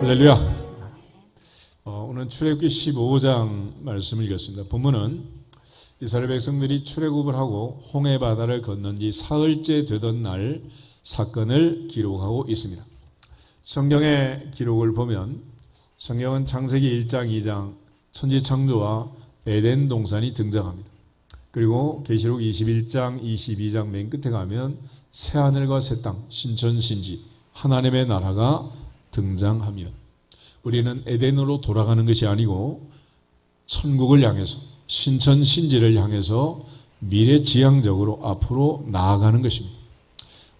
할렐루야. 오늘 출애굽기 15장 말씀을 읽었습니다. 본문은 이스라엘 백성들이 출애굽을 하고 홍해 바다를 건넌 지 사흘째 되던 날 사건을 기록하고 있습니다. 성경의 기록을 보면 성경은 창세기 1장, 2장 천지창조와 에덴 동산이 등장합니다. 그리고 계시록 21장, 22장 맨 끝에 가면 새하늘과 새 땅, 신천신지, 하나님의 나라가 등장합니다. 우리는 에덴으로 돌아가는 것이 아니고 천국을 향해서, 신천신지를 향해서 미래지향적으로 앞으로 나아가는 것입니다.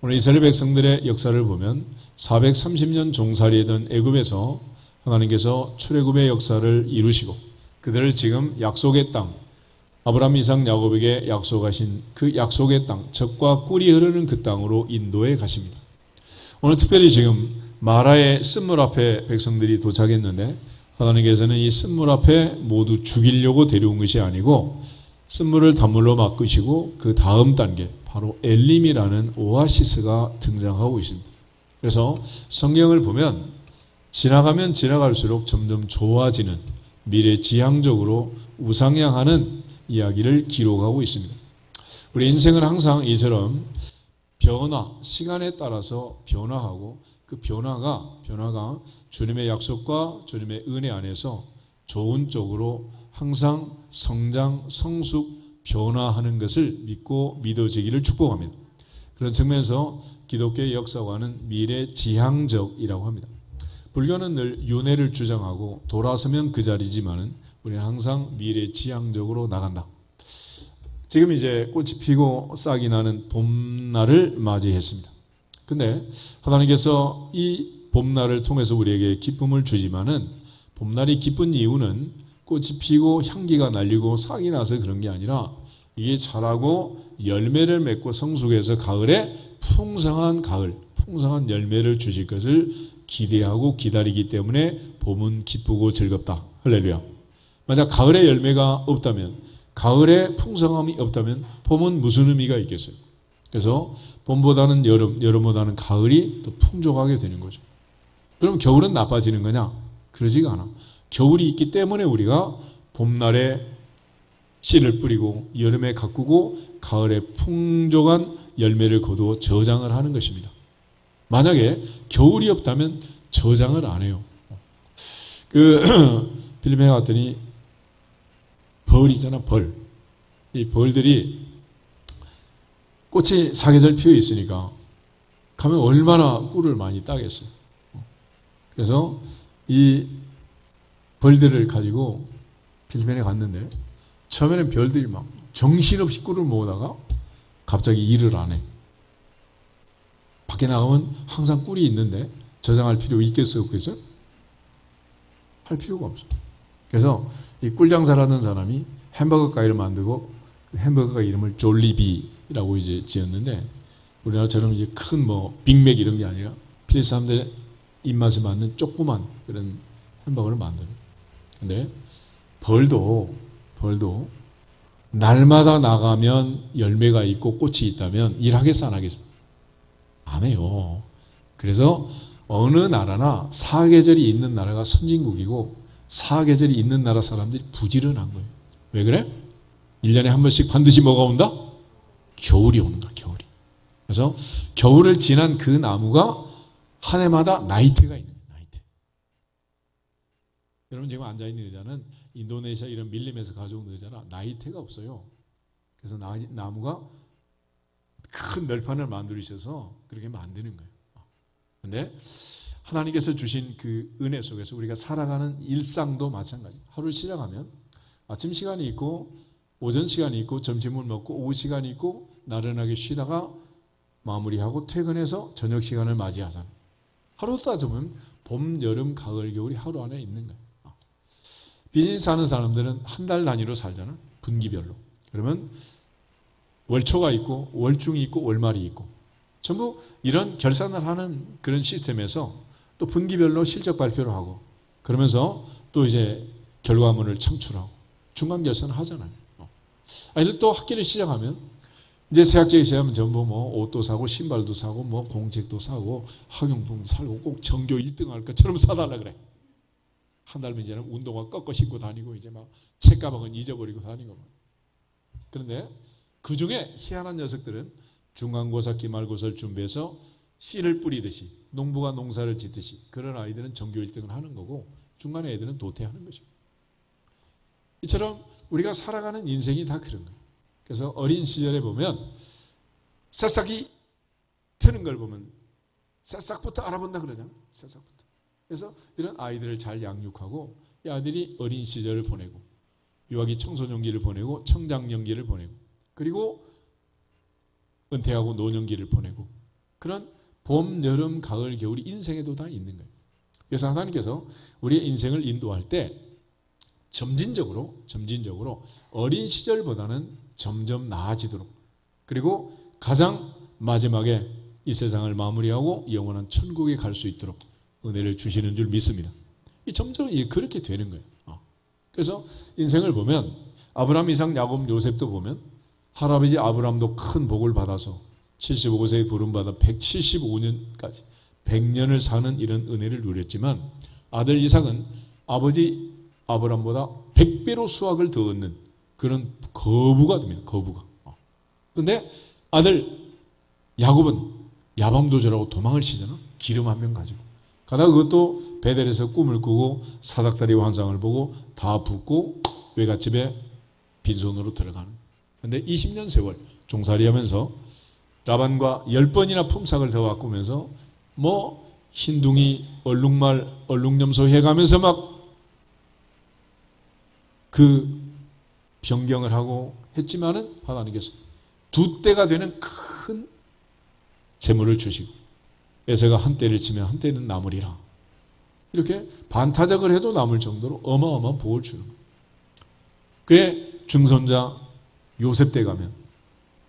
오늘 이스라엘 백성들의 역사를 보면 430년 종살이던 애굽에서 하나님께서 출애굽의 역사를 이루시고 그들을 지금 약속의 땅, 아브라함, 이삭, 야곱에게 약속하신 그 약속의 땅, 젖과 꿀이 흐르는 그 땅으로 인도해 가십니다. 오늘 특별히 지금 마라의 쓴물 앞에 백성들이 도착했는데 하나님께서는 이 쓴물 앞에 모두 죽이려고 데려온 것이 아니고 쓴물을 단물로 바꾸시고 그 다음 단계 바로 엘림이라는 오아시스가 등장하고 있습니다. 그래서 성경을 보면 지나가면 지나갈수록 점점 좋아지는 미래지향적으로 우상향하는 이야기를 기록하고 있습니다. 우리 인생은 항상 이처럼 변화, 시간에 따라서 변화하고 그 변화가 주님의 약속과 주님의 은혜 안에서 좋은 쪽으로 항상 성장, 성숙, 변화하는 것을 믿고 믿어지기를 축복합니다. 그런 측면에서 기독교의 역사관은 미래지향적이라고 합니다. 불교는 늘 윤회를 주장하고 돌아서면 그 자리지만은 우리는 항상 미래지향적으로 나간다. 지금 이제 꽃이 피고 싹이 나는 봄날을 맞이했습니다. 근데 하나님께서 이 봄날을 통해서 우리에게 기쁨을 주지만은 봄날이 기쁜 이유는 꽃이 피고 향기가 날리고 싹이 나서 그런 게 아니라 이게 자라고 열매를 맺고 성숙해서 가을에 풍성한 열매를 주실 것을 기대하고 기다리기 때문에 봄은 기쁘고 즐겁다. 할렐루야. 만약 가을에 열매가 없다면, 가을에 풍성함이 없다면 봄은 무슨 의미가 있겠어요? 그래서 봄보다는 여름보다는 가을이 더 풍족하게 되는 거죠. 그럼 겨울은 나빠지는 거냐? 그러지가 않아. 겨울이 있기 때문에 우리가 봄날에 씨를 뿌리고 여름에 가꾸고 가을에 풍족한 열매를 거두어 저장을 하는 것입니다. 만약에 겨울이 없다면 저장을 안 해요. 필리핀에 갔더니 벌이잖아, 벌. 이 벌들이 꽃이 사계절 피어 있으니까 가면 얼마나 꿀을 많이 따겠어요. 그래서 이 벌들을 가지고 필리핀에 갔는데 처음에는 별들이 막 정신없이 꿀을 모으다가 갑자기 일을 안 해. 밖에 나가면 항상 꿀이 있는데 저장할 필요 있겠어요? 없겠어요? 할 필요가 없어. 그래서 이 꿀장사라는 사람이 햄버거 가게를 만들고 그 햄버거 가게 이름을 졸리비라고 이제 지었는데 우리나라처럼 이제 큰 빅맥 이런 게 아니라 필리핀 사람들의 입맛에 맞는 조그만 그런 햄버거를 만들어요. 근데 벌도 날마다 나가면 열매가 있고 꽃이 있다면 일하겠어 안 하겠어? 안 해요. 그래서 어느 나라나 사계절이 있는 나라가 선진국이고 사계절이 있는 나라 사람들이 부지런한 거예요. 왜 그래? 1년에 한 번씩 반드시 뭐가 온다? 겨울이 오는 거야, 겨울이. 그래서 겨울을 지난 그 나무가 한 해마다 나이테가 있는 거예요, 나이테. 여러분 지금 앉아있는 의자는 인도네시아 이런 밀림에서 가져온 의자라 나이테가 없어요. 그래서 나무가 큰 널판을 만들으셔서 그렇게 만드는 거예요. 그런데 하나님께서 주신 그 은혜 속에서 우리가 살아가는 일상도 마찬가지. 하루를 시작하면 아침 시간이 있고 오전 시간이 있고 점심을 먹고 오후 시간이 있고 나른하게 쉬다가 마무리하고 퇴근해서 저녁 시간을 맞이하잖아요. 하루 따져보면 봄, 여름, 가을, 겨울이 하루 안에 있는 거예요. 비즈니스 하는 사람들은 한 달 단위로 살잖아. 분기별로. 그러면 월초가 있고 월중이 있고 월말이 있고 전부 이런 결산을 하는 그런 시스템에서 또 분기별로 실적 발표를 하고 그러면서 또 이제 결과물을 창출하고 중간 결산을 하잖아요. 아이들 또 학기를 시작하면 이제 새학기에 시작하면 전부 뭐 옷도 사고 신발도 사고 뭐 공책도 사고 학용품 사고 꼭 전교 1등 할 것처럼 사달라 그래. 한 달면 이제는 운동화 꺾어 신고 다니고 이제 막 책가방은 잊어버리고 다니고. 그런데 그 중에 희한한 녀석들은 중간고사, 기말고사를 준비해서 씨를 뿌리듯이 농부가 농사를 짓듯이 그런 아이들은 전교 1등을 하는 거고 중간에 애들은 도태하는 거죠. 이처럼 우리가 살아가는 인생이 다 그런 거예요. 그래서 어린 시절에 보면 새싹이 트는 걸 보면 새싹부터 알아본다 그러잖아요. 새싹부터. 그래서 이런 아이들을 잘 양육하고 이 아이들이 어린 시절을 보내고 유아기 청소년기를 보내고 청장년기를 보내고 그리고 은퇴하고 노년기를 보내고 그런 봄, 여름, 가을, 겨울이 인생에도 다 있는 거예요. 그래서 하나님께서 우리의 인생을 인도할 때 점진적으로 어린 시절보다는 점점 나아지도록 그리고 가장 마지막에 이 세상을 마무리하고 영원한 천국에 갈 수 있도록 은혜를 주시는 줄 믿습니다. 점점 그렇게 되는 거예요. 그래서 인생을 보면 아브라함, 이삭, 야곱, 요셉도 보면 할아버지 아브라함도 큰 복을 받아서 75세에 부름받아 175년까지 100년을 사는 이런 은혜를 누렸지만 아들 이삭은 아버지 아브라함보다 100배로 수확을 더 얻는 그런 거부가 됩니다. 거부가. 그런데 아들 야곱은 야방도주라고 도망을 치잖아. 기름 한 명 가지고. 가다가 그것도 베델에서 꿈을 꾸고 사닥다리 환상을 보고 다 붓고 외갓집에 빈손으로 들어가는. 그런데 20년 세월 종살이 하면서 라반과 10번이나 품삯을 더 바꾸면서 뭐 흰둥이 얼룩말 얼룩염소 해가면서 막 그 변경을 하고 했지만은 하나님께서 두 때가 되는 큰 재물을 주시고 에서가 한 때를 치면 한 때는 남으리라. 이렇게 반타작을 해도 남을 정도로 어마어마한 복을 주는 거예요. 그의 중손자 요셉 때 가면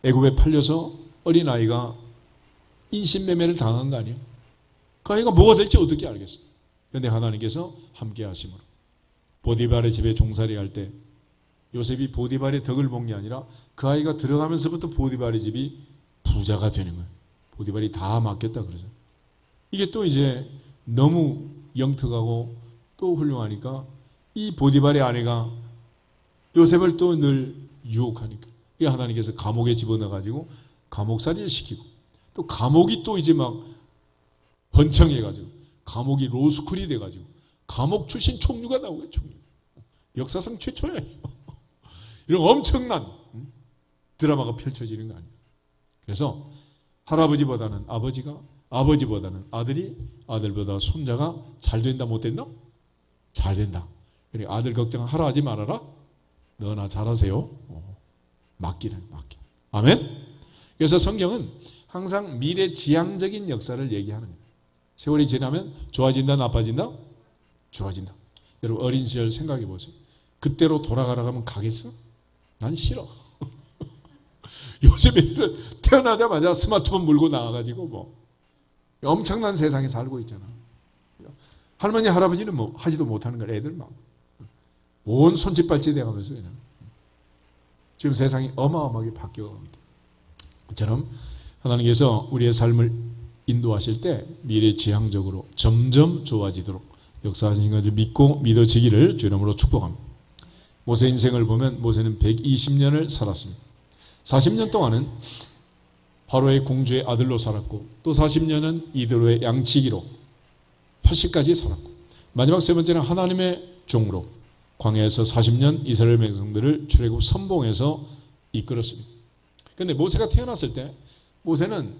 애굽에 팔려서 어린아이가 인신매매를 당한 거 아니에요? 그 아이가 뭐가 될지 어떻게 알겠어요? 그런데 하나님께서 함께 하심으로 보디발의 집에 종살이 할 때 요셉이 보디발의 덕을 본 게 아니라 그 아이가 들어가면서부터 보디발의 집이 부자가 되는 거예요. 보디발이 다 맡겼다 그러죠. 이게 또 이제 너무 영특하고 또 훌륭하니까 이 보디발의 아내가 요셉을 또 늘 유혹하니까 이 하나님께서 감옥에 집어넣어가지고 감옥살이를 시키고 또 감옥이 또 이제 막 번창해가지고 감옥이 로스쿨이 돼가지고 감옥 출신 총류가 나오고요. 총류. 역사상 최초예요. 이런 엄청난 드라마가 펼쳐지는 거 아니에요. 그래서 할아버지보다는 아버지가 아버지보다는 아들이 아들보다 손자가 잘 된다 못 된다? 잘 된다. 그래 아들 걱정하라 하지 말아라. 너나 잘하세요. 맡기라 맡겨. 아멘. 그래서 성경은 항상 미래지향적인 역사를 얘기하는 거예요. 세월이 지나면 좋아진다 나빠진다? 좋아진다. 여러분 어린 시절 생각해 보세요. 그때로 돌아가라고 하면 가겠어? 난 싫어. 요즘 애들은 태어나자마자 스마트폰 물고 나와가지고 뭐 엄청난 세상에 살고 있잖아. 할머니 할아버지는 뭐 하지도 못하는 걸 애들 막 온 손짓발짓 돼가면서 그냥 지금 세상이 어마어마하게 바뀌어갑니다. 이처럼 하나님께서 우리의 삶을 인도하실 때 미래지향적으로 점점 좋아지도록 역사하시는 것을 믿고 믿어지기를 주 이름으로 축복합니다. 모세 인생을 보면 모세는 120년을 살았습니다. 40년 동안은 바로의 공주의 아들로 살았고 또 40년은 이드로의 양치기로 80까지 살았고 마지막 세 번째는 하나님의 종으로 광야에서 40년 이스라엘 백성들을 출애굽 선봉에서 이끌었습니다. 그런데 모세가 태어났을 때 모세는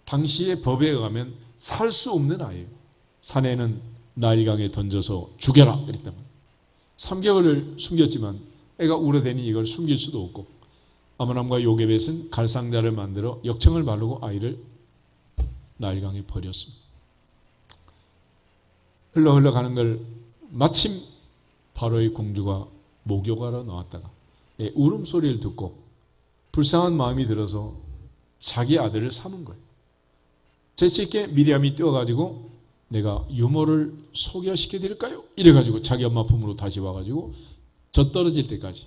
당시의 법에 의하면 살 수 없는 아이예요. 사내는 나일강에 던져서 죽여라 그랬다면 3개월을 숨겼지만 애가 울어대니 이걸 숨길 수도 없고 아므람과 요게벳은 갈상자를 만들어 역청을 바르고 아이를 나일강에 버렸습니다. 흘러가는 걸 마침 바로의 공주가 목욕하러 나왔다가 울음소리를 듣고 불쌍한 마음이 들어서 자기 아들을 삼은 거예요. 재치있게 미리암이 뛰어가지고 내가 유모를 소개시켜 드릴까요? 이래가지고 자기 엄마 품으로 다시 와가지고 젖 떨어질 때까지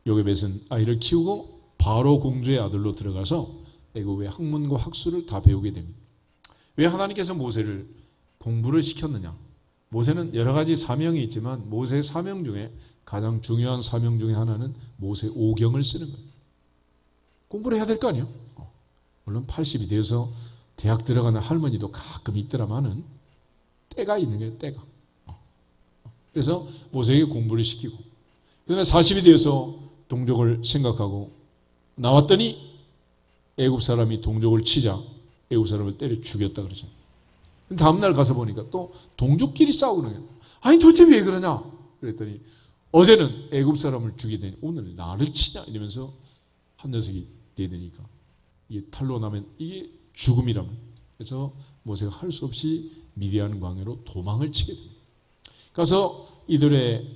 요게벳은 아이를 키우고 바로 공주의 아들로 들어가서 애굽의 학문과 학술을 다 배우게 됩니다. 왜 하나님께서 모세를 공부를 시켰느냐? 모세는 여러 가지 사명이 있지만 모세의 사명 중에 가장 중요한 사명 중에 하나는 모세 오경을 쓰는 거예요. 공부를 해야 될 거 아니에요? 물론 80이 되어서 대학 들어가는 할머니도 가끔 있더라마는 때가 있는 거예요. 때가. 그래서 모세에게 공부를 시키고 그다음에 40이 되어서 동족을 생각하고 나왔더니 애굽 사람이 동족을 치자 애굽 사람을 때려 죽였다 그러잖아요. 다음날 가서 보니까 또 동족끼리 싸우는 거예요. 아니 도대체 왜 그러냐? 그랬더니 어제는 애굽 사람을 죽이더니 오늘 나를 치냐? 이러면서 한 녀석이 되니까 이게 탈로 나면 이게 죽음이라면 그래서 모세가 할 수 없이 미디안 광야로 도망을 치게 됩니다. 가서 이들의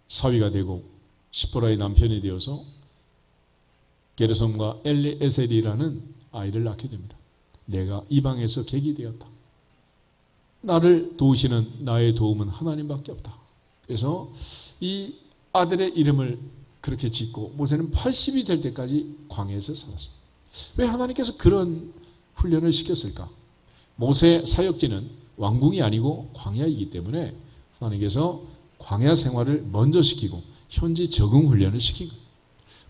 사위가 되고 시포라의 남편이 되어서 게르솜과 엘리에셀이라는 아이를 낳게 됩니다. 내가 이방에서 객이 되었다. 나를 도우시는 나의 도움은 하나님밖에 없다. 그래서 이 아들의 이름을 그렇게 짓고 모세는 80이 될 때까지 광야에서 살았습니다. 왜 하나님께서 그런 훈련을 시켰을까? 모세 사역지는 왕궁이 아니고 광야이기 때문에 하나님께서 광야 생활을 먼저 시키고 현지 적응 훈련을 시킨 거예요.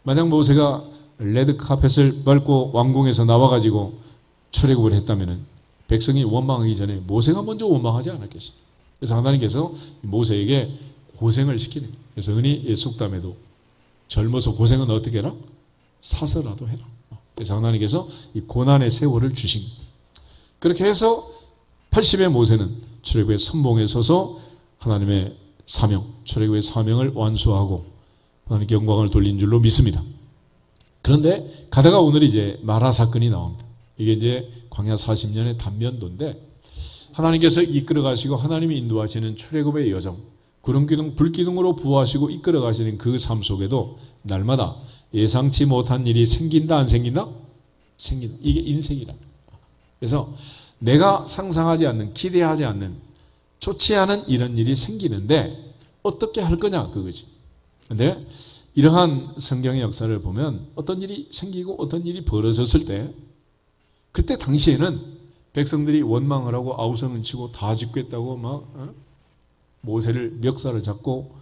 만약 모세가 레드 카펫을 밟고 왕궁에서 나와가지고 출애굽을 했다면 백성이 원망하기 전에 모세가 먼저 원망하지 않았겠어요. 그래서 하나님께서 모세에게 고생을 시키는 거예요. 그래서 은희 속담에도 젊어서 고생은 어떻게 해라? 사서라도 해라. 그래서 하나님께서 이 고난의 세월을 주신 거예요. 그렇게 해서 80의 모세는 출애굽의 선봉에 서서 하나님의 사명, 출애굽의 사명을 완수하고 하나님께 영광을 돌린 줄로 믿습니다. 그런데 가다가 오늘 이제 마라 사건이 나옵니다. 이게 이제 광야 40년의 단면도인데 하나님께서 이끌어 가시고 하나님이 인도하시는 출애굽의 여정, 구름기둥, 불기둥으로 부하시고 이끌어 가시는 그 삶 속에도 날마다 예상치 못한 일이 생긴다 안 생긴다? 생긴다. 이게 인생이라. 그래서 내가 상상하지 않는, 기대하지 않는, 좋지 않은 이런 일이 생기는데 어떻게 할 거냐 그거지. 근데 이러한 성경의 역사를 보면 어떤 일이 생기고 어떤 일이 벌어졌을 때 그때 당시에는 백성들이 원망을 하고 아우성을 치고 다 죽겠다고 막 모세를 멱살을 잡고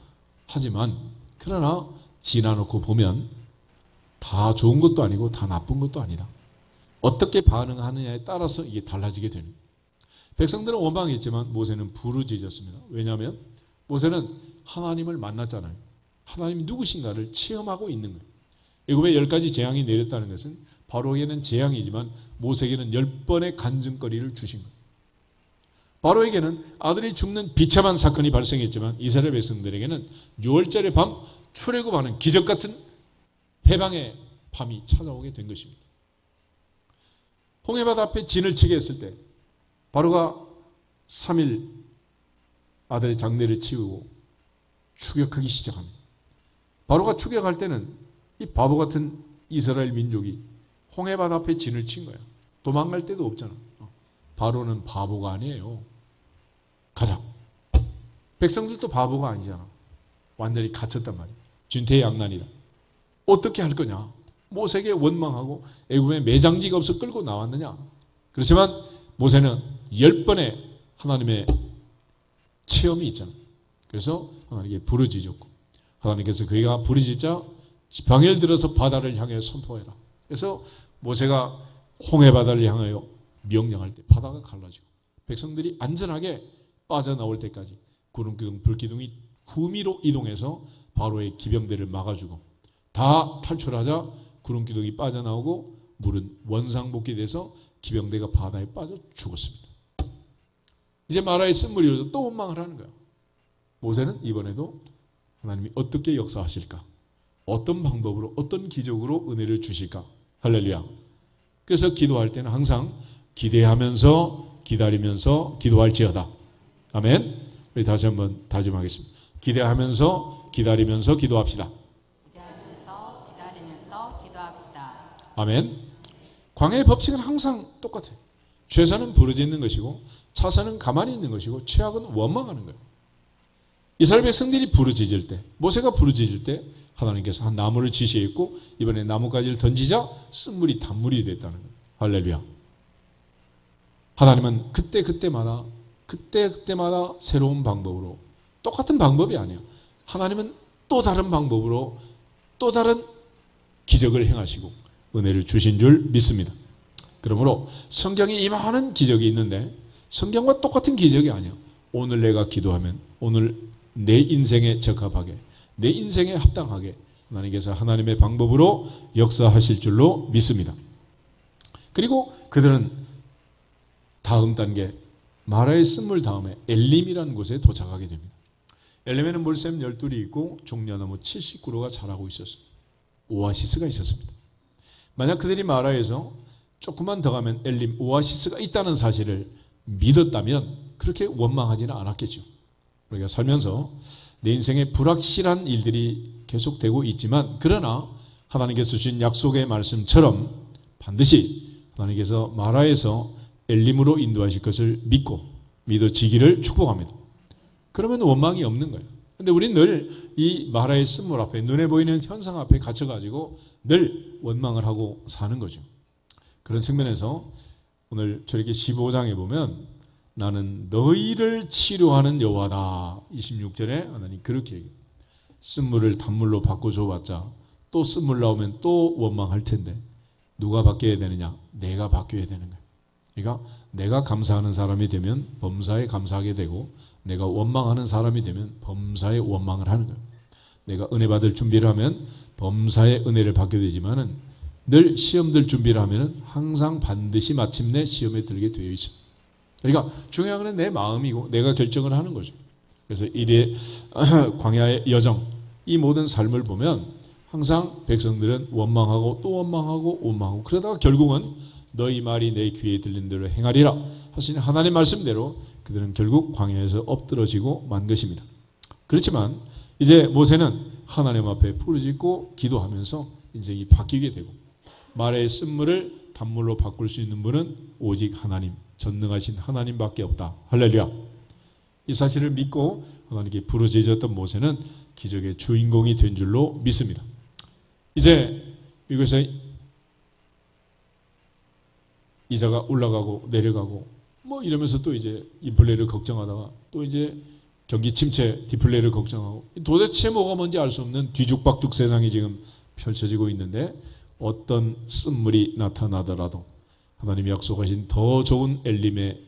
하지만 그러나 지나놓고 보면 다 좋은 것도 아니고 다 나쁜 것도 아니다. 어떻게 반응하느냐에 따라서 이게 달라지게 되는 거예요. 백성들은 원망했지만 모세는 부르짖었습니다. 왜냐하면 모세는 하나님을 만났잖아요. 하나님이 누구신가를 체험하고 있는 거예요. 애굽에 10가지 재앙이 내렸다는 것은 바로에게는 재앙이지만 모세에게는 10번의 간증거리를 주신 거예요. 바로에게는 아들이 죽는 비참한 사건이 발생했지만 이스라엘 백성들에게는 6월절의 밤 출애굽하는 기적 같은 해방의 밤이 찾아오게 된 것입니다. 홍해바다 앞에 진을 치게 했을 때 바로가 3일 아들의 장례를 치우고 추격하기 시작합니다. 바로가 추격할 때는 이 바보 같은 이스라엘 민족이 홍해바다 앞에 진을 친 거야. 도망갈 데도 없잖아. 바로는 바보가 아니에요. 가자. 백성들도 바보가 아니잖아. 완전히 갇혔단 말이야. 준퇴양난이다. 어떻게 할 거냐? 모세에게 원망하고 애굽에 매장지가 없어 끌고 나왔느냐? 그렇지만 모세는 10번의 하나님의 체험이 있잖아. 그래서 하나님께 부르짖었고 하나님께서 그가 부르짖자 지팡이를 들어서 바다를 향해 선포해라. 그래서 모세가 홍해바다를 향하여 명령할 때 바다가 갈라지고 백성들이 안전하게 빠져나올 때까지 구름기둥, 불기둥이 후미로 이동해서 바로의 기병대를 막아주고 다 탈출하자 구름기둥이 빠져나오고 물은 원상복귀돼서 기병대가 바다에 빠져 죽었습니다. 이제 마라의 쓴물이 또 원망을 하는 거야. 모세는 이번에도 하나님이 어떻게 역사하실까? 어떤 방법으로 어떤 기적으로 은혜를 주실까? 할렐루야. 그래서 기도할 때는 항상 기대하면서 기다리면서 기도할지어다. 아멘. 우리 다시 한번 다짐하겠습니다. 기대하면서 기다리면서 기도합시다. 기다리면서 기도합시다. 아멘. 광야의 법칙은 항상 똑같아요. 최선은 부르짖는 것이고 차선은 가만히 있는 것이고 최악은 원망하는 거예요. 이스라엘 백성들이 부르짖을 때, 모세가 부르짖을 때 하나님께서 한 나무를 지시했고 이번에 나뭇가지를 던지자 쓴물이 단물이 됐다는 거예요. 할렐루야. 하나님은 그때마다 새로운 방법으로, 똑같은 방법이 아니에요. 하나님은 또 다른 방법으로 또 다른 기적을 행하시고 은혜를 주신 줄 믿습니다. 그러므로 성경에 이만한 기적이 있는데 성경과 똑같은 기적이 아니에요. 오늘 내가 기도하면 오늘 내 인생에 적합하게, 내 인생에 합당하게 하나님께서 하나님의 방법으로 역사하실 줄로 믿습니다. 그리고 그들은 다음 단계 마라의 쓴물 다음에 엘림이라는 곳에 도착하게 됩니다. 엘림에는 물샘 12이 있고 종려나무 70그루가 자라고 있었습니다. 오아시스가 있었습니다. 만약 그들이 마라에서 조금만 더 가면 엘림 오아시스가 있다는 사실을 믿었다면 그렇게 원망하지는 않았겠죠. 우리가 살면서 내 인생에 불확실한 일들이 계속되고 있지만 그러나 하나님께서 주신 약속의 말씀처럼 반드시 하나님께서 마라에서 엘림으로 인도하실 것을 믿어지기를 축복합니다. 그러면 원망이 없는 거예요. 근데 우리는 늘 이 마라의 쓴물 앞에, 눈에 보이는 현상 앞에 갇혀가지고 늘 원망을 하고 사는 거죠. 그런 측면에서 오늘 저렇게 15장에 보면 나는 너희를 치료하는 여호와다. 26절에 하나님 그렇게 얘기해요. 쓴물을 단물로 바꿔줘봤자 또 쓴물 나오면 또 원망할 텐데 누가 바뀌어야 되느냐? 내가 바뀌어야 되는 거예요. 그러니까 내가 감사하는 사람이 되면 범사에 감사하게 되고 내가 원망하는 사람이 되면 범사에 원망을 하는 거예요. 내가 은혜 받을 준비를 하면 범사에 은혜를 받게 되지만은 늘 시험들 준비를 하면은 항상 반드시 마침내 시험에 들게 되어 있어요. 그러니까 중요한 건 내 마음이고 내가 결정을 하는 거죠. 그래서 이래 광야의 여정, 이 모든 삶을 보면 항상 백성들은 원망하고 또 원망하고 원망하고 그러다가 결국은 너희 말이 내 귀에 들린 대로 행하리라 하신 하나님 말씀대로 그들은 결국 광야에서 엎드러지고 만 것입니다. 그렇지만 이제 모세는 하나님 앞에 부르짖고 기도하면서 인생이 바뀌게 되고 말의 쓴물을 단물로 바꿀 수 있는 분은 오직 하나님, 전능하신 하나님밖에 없다. 할렐루야. 이 사실을 믿고 하나님께 부르짖었던 모세는 기적의 주인공이 된 줄로 믿습니다. 이제 이곳에 이자가 올라가고 내려가고 뭐 이러면서 또 이제 인플레를 걱정하다가 또 이제 경기 침체 디플레를 걱정하고 도대체 뭐가 뭔지 알 수 없는 뒤죽박죽 세상이 지금 펼쳐지고 있는데 어떤 쓴물이 나타나더라도 하나님이 약속하신 더 좋은 엘림의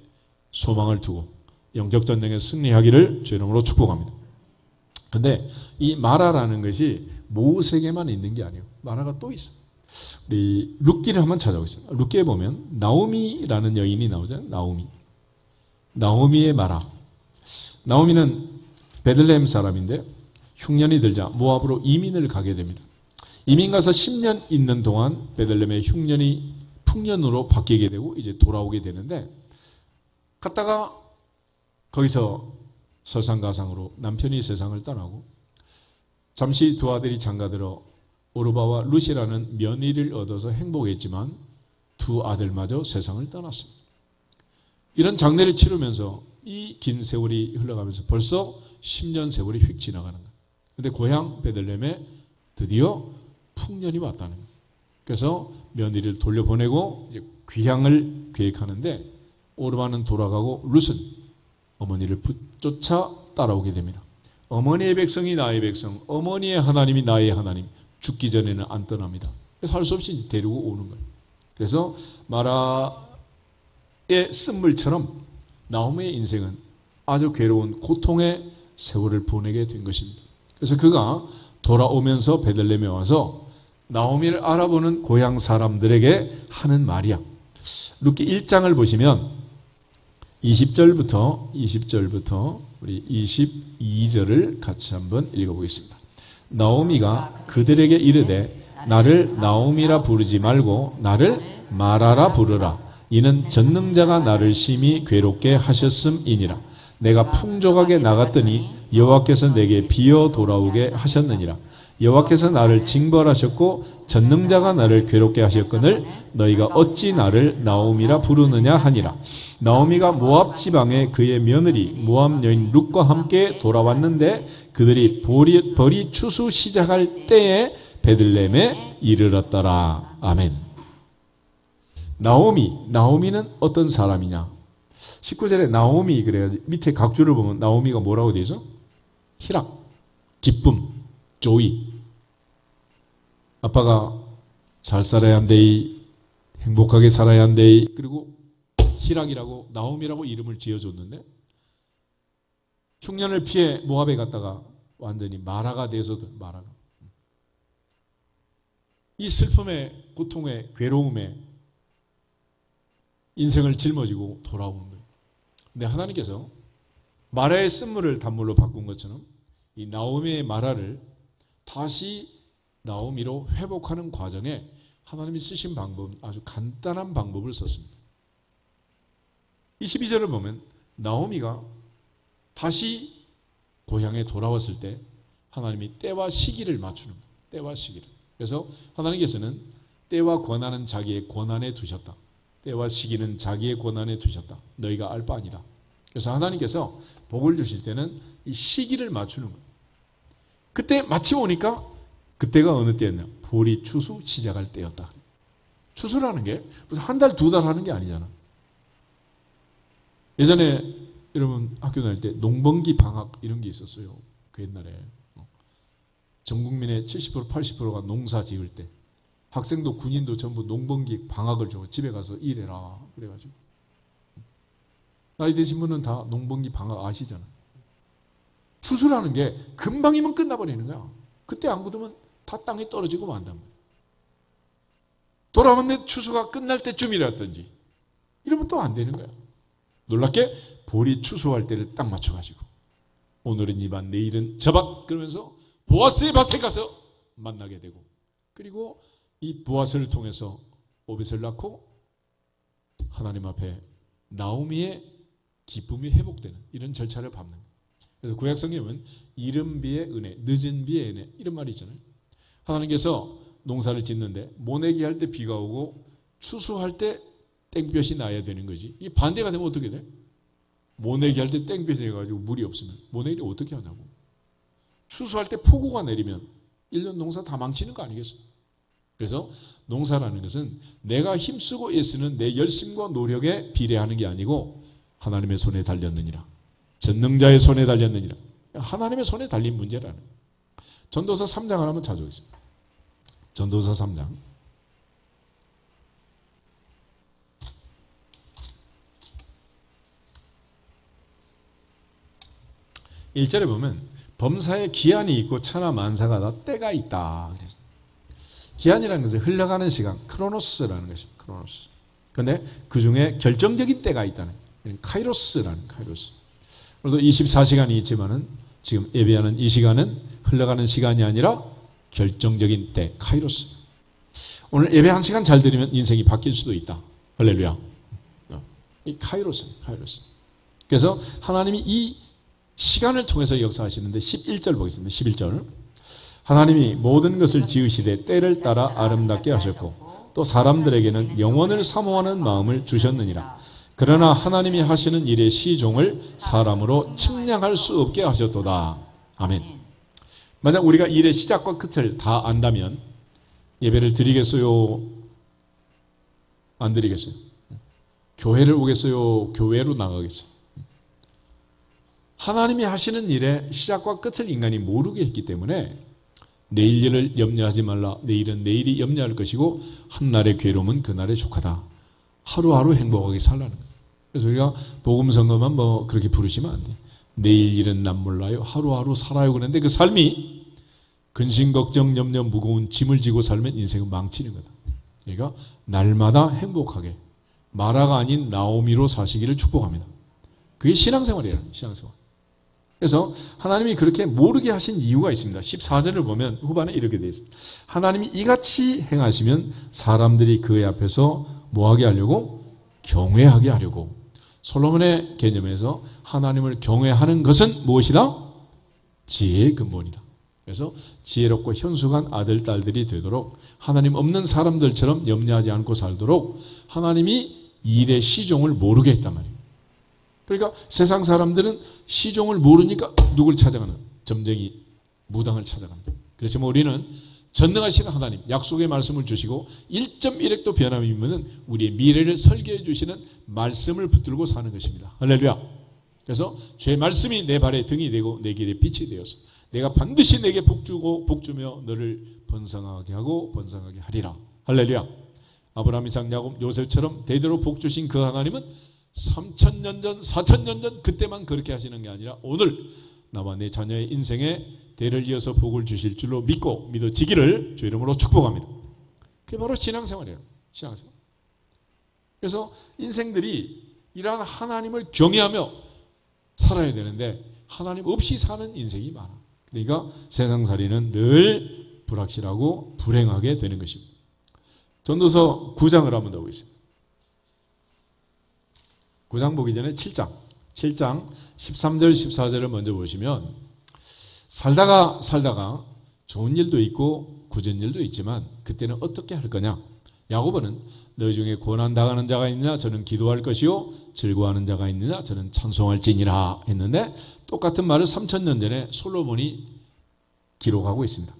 소망을 두고 영적 전쟁에 승리하기를 주의 이름으로 축복합니다. 근데 이 마라라는 것이 모세에게만 있는 게 아니에요. 마라가 또 있어요. 우리 룻기를 한번 찾아보겠습니다. 룻기에 보면 나오미라는 여인이 나오잖아요. 나오미의 마라. 나오미는 베들레헴 사람인데 흉년이 들자 모압으로 이민을 가게 됩니다. 이민 가서 10년 있는 동안 베들레헴의 흉년이 풍년으로 바뀌게 되고 이제 돌아오게 되는데 갔다가 거기서 설상가상으로 남편이 세상을 떠나고 잠시 두 아들이 장가들어 오르바와 룻이라는 며느리를 얻어서 행복했지만 두 아들마저 세상을 떠났습니다. 이런 장례를 치르면서 이 긴 세월이 흘러가면서 벌써 10년 세월이 휙 지나가는 거예요. 그런데 고향 베들레헴에 드디어 풍년이 왔다는 거예요. 그래서 며느리를 돌려보내고 이제 귀향을 계획하는데 오르바는 돌아가고 룻은 어머니를 붙쫓아 따라오게 됩니다. 어머니의 백성이 나의 백성, 어머니의 하나님이 나의 하나님, 죽기 전에는 안 떠납니다. 그래서 할 수 없이 데리고 오는 거예요. 그래서 마라의 쓴물처럼 나오미의 인생은 아주 괴로운 고통의 세월을 보내게 된 것입니다. 그래서 그가 돌아오면서 베들레헴에 와서 나오미를 알아보는 고향 사람들에게 하는 말이야. 룻기 1장을 보시면 20절부터 우리 22절을 같이 한번 읽어보겠습니다. 나오미가 그들에게 이르되 나를 나오미라 부르지 말고 나를 마라라 부르라. 이는 전능자가 나를 심히 괴롭게 하셨음이니라. 내가 풍족하게 나갔더니 여호와께서 내게 비어 돌아오게 하셨느니라. 여호와께서 나를 징벌하셨고 전능자가 나를 괴롭게 하셨거늘 너희가 어찌 나를 나오미라 부르느냐 하니라. 나오미가 모압 지방에 그의 며느리 모압 여인 룻과 함께 돌아왔는데 그들이 벌이 추수 시작할 때에 베들레헴에 이르렀더라. 아멘. 나오미는 어떤 사람이냐? 19절에 나오미 그래가지고 밑에 각주를 보면 나오미가 뭐라고 되죠? 희락, 기쁨, 조이. 아빠가 잘 살아야 한대, 행복하게 살아야 한대, 그리고 희락이라고 나오미라고 이름을 지어줬는데 흉년을 피해 모압에 갔다가 완전히 마라가 돼서도 마라가. 이 슬픔의 고통의 괴로움에 인생을 짊어지고 돌아오는 거예요. 근데 하나님께서 마라의 쓴물을 단물로 바꾼 것처럼 이 나오미의 마라를 다시 나오미로 회복하는 과정에 하나님이 쓰신 방법은 아주 간단한 방법을 썼습니다. 22절을 보면 나오미가 다시 고향에 돌아왔을 때 하나님이 때와 시기를 맞추는 거예요. 때와 시기를. 그래서 하나님께서는 때와 권한은 자기의 권한에 두셨다. 때와 시기는 자기의 권한에 두셨다. 너희가 알 바 아니다. 그래서 하나님께서 복을 주실 때는 이 시기를 맞추는 거예요. 그때 마침 오니까 그때가 어느 때였냐? 보리 추수 시작할 때였다. 추수라는 게 무슨 한 달, 두 달 하는 게 아니잖아. 예전에 여러분 학교 다닐 때 농번기 방학 이런 게 있었어요. 그 옛날에. 전 국민의 70%, 80%가 농사 지을 때 학생도 군인도 전부 농번기 방학을 주고 집에 가서 일해라. 그래가지고. 나이 드신 분은 다 농번기 방학 아시잖아. 추수라는 게 금방이면 끝나버리는 거야. 그때 안 굳으면 다 땅에 떨어지고 만단 말이야. 돌아왔는데 추수가 끝날 때쯤이라든지 이러면 또 안 되는 거야. 놀랍게 보리 추수할 때를 딱 맞춰가지고 오늘은 이 밭 내일은 저 밭 그러면서 보아스의 밭에 가서 만나게 되고 그리고 이 보아스를 통해서 오벳을 낳고 하나님 앞에 나오미의 기쁨이 회복되는 이런 절차를 밟는 거예요. 그래서 구약 성경은 이른 비의 은혜, 늦은 비의 은혜 이런 말이 있잖아요. 하나님께서 농사를 짓는데 모내기 할 때 비가 오고 추수할 때 땡볕이 나야 되는 거지. 이 반대가 되면 어떻게 돼? 모내기 할 때 땡볕이 해가지고 물이 없으면 모내기 어떻게 하냐고. 추수할 때 폭우가 내리면 1년 농사 다 망치는 거 아니겠어요? 그래서 농사라는 것은 내가 힘쓰고 애쓰는 내 열심과 노력에 비례하는 게 아니고 하나님의 손에 달렸느니라. 전능자의 손에 달렸느니라. 하나님의 손에 달린 문제라는 거예요. 전도서 3장을 한번 찾아보겠습니다. 전도서 3장. 1절에 보면 범사에 기한이 있고 천하 만사가 다 때가 있다. 그래서 기한이라는 것은 흘러가는 시간, 크로노스라는 것입니다. 크로노스. 그런데 그 중에 결정적인 때가 있다는 거예요. 카이로스라는 카이로스. 그래도 24시간이 있지만은 지금 예배하는 이 시간은 흘러가는 시간이 아니라 결정적인 때, 카이로스. 오늘 예배 한 시간 잘 드리면 인생이 바뀔 수도 있다. 할렐루야. 이 카이로스. 그래서 하나님이 이 시간을 통해서 역사하시는데 11절 보겠습니다. 11절. 하나님이 모든 것을 지으시되 때를 따라 아름답게 하셨고 또 사람들에게는 영원을 사모하는 마음을 주셨느니라. 그러나 하나님이 하시는 일의 시종을 사람으로 측량할 수 없게 하셨도다. 아멘. 만약 우리가 일의 시작과 끝을 다 안다면 예배를 드리겠어요? 안 드리겠어요? 교회를 오겠어요? 교회로 나가겠어요? 하나님이 하시는 일의 시작과 끝을 인간이 모르게 했기 때문에 내일 일을 염려하지 말라. 내일은 내일이 염려할 것이고 한날의 괴로움은 그날의 족하다. 하루하루 행복하게 살라는 거예요. 그래서 우리가 복음 성가만 뭐 그렇게 부르시면 안 돼. 내일 일은 난 몰라요. 하루하루 살아요. 그런데 그 삶이 근심 걱정 염려 무거운 짐을 지고 살면 인생은 망치는 거다. 그러니까 날마다 행복하게 마라가 아닌 나오미로 사시기를 축복합니다. 그게 신앙생활이에요. 신앙생활. 그래서 하나님이 그렇게 모르게 하신 이유가 있습니다. 14절을 보면 후반에 이렇게 되어 있습니다. 하나님이 이같이 행하시면 사람들이 그의 앞에서 뭐하게 하려고? 경외하게 하려고. 솔로몬의 개념에서 하나님을 경외하는 것은 무엇이다? 지혜의 근본이다. 그래서 지혜롭고 현숙한 아들, 딸들이 되도록 하나님 없는 사람들처럼 염려하지 않고 살도록 하나님이 일의 시종을 모르게 했단 말이에요. 그러니까 세상 사람들은 시종을 모르니까 누굴 찾아가는? 점쟁이, 무당을 찾아갑니다. 그렇지만 우리는 전능하신 하나님, 약속의 말씀을 주시고 1.1획도 변함이 있으면 우리의 미래를 설계해 주시는 말씀을 붙들고 사는 것입니다. 할렐루야. 그래서 주의 말씀이 내 발의 등이 되고 내 길의 빛이 되어서 내가 반드시 내게 복주고 복주며 너를 번성하게 하고 번성하게 하리라. 할렐루야. 아브라함, 이삭, 야곱, 요셉처럼 대대로 복주신 그 하나님은 3,000년 전, 4,000년 전 그때만 그렇게 하시는 게 아니라 오늘 나와 내 자녀의 인생에 대를 이어서 복을 주실 줄로 믿고 믿어지기를 주 이름으로 축복합니다. 그게 바로 신앙생활이에요. 신앙생활. 그래서 인생들이 이러한 하나님을 경외하며 살아야 되는데 하나님 없이 사는 인생이 많아. 그러니까 세상살이는 늘 불확실하고 불행하게 되는 것입니다. 전도서 9장을 한번 더 보겠습니다. 9장 보기 전에 7장 13절 14절을 먼저 보시면 살다가 좋은 일도 있고 굳은 일도 있지만 그때는 어떻게 할 거냐. 야고보는 너희 중에 고난당하는 자가 있느냐 저는 기도할 것이요 즐거워하는 자가 있느냐 저는 찬송할지니라 했는데 똑같은 말을 3,000년 전에 솔로몬이 기록하고 있습니다.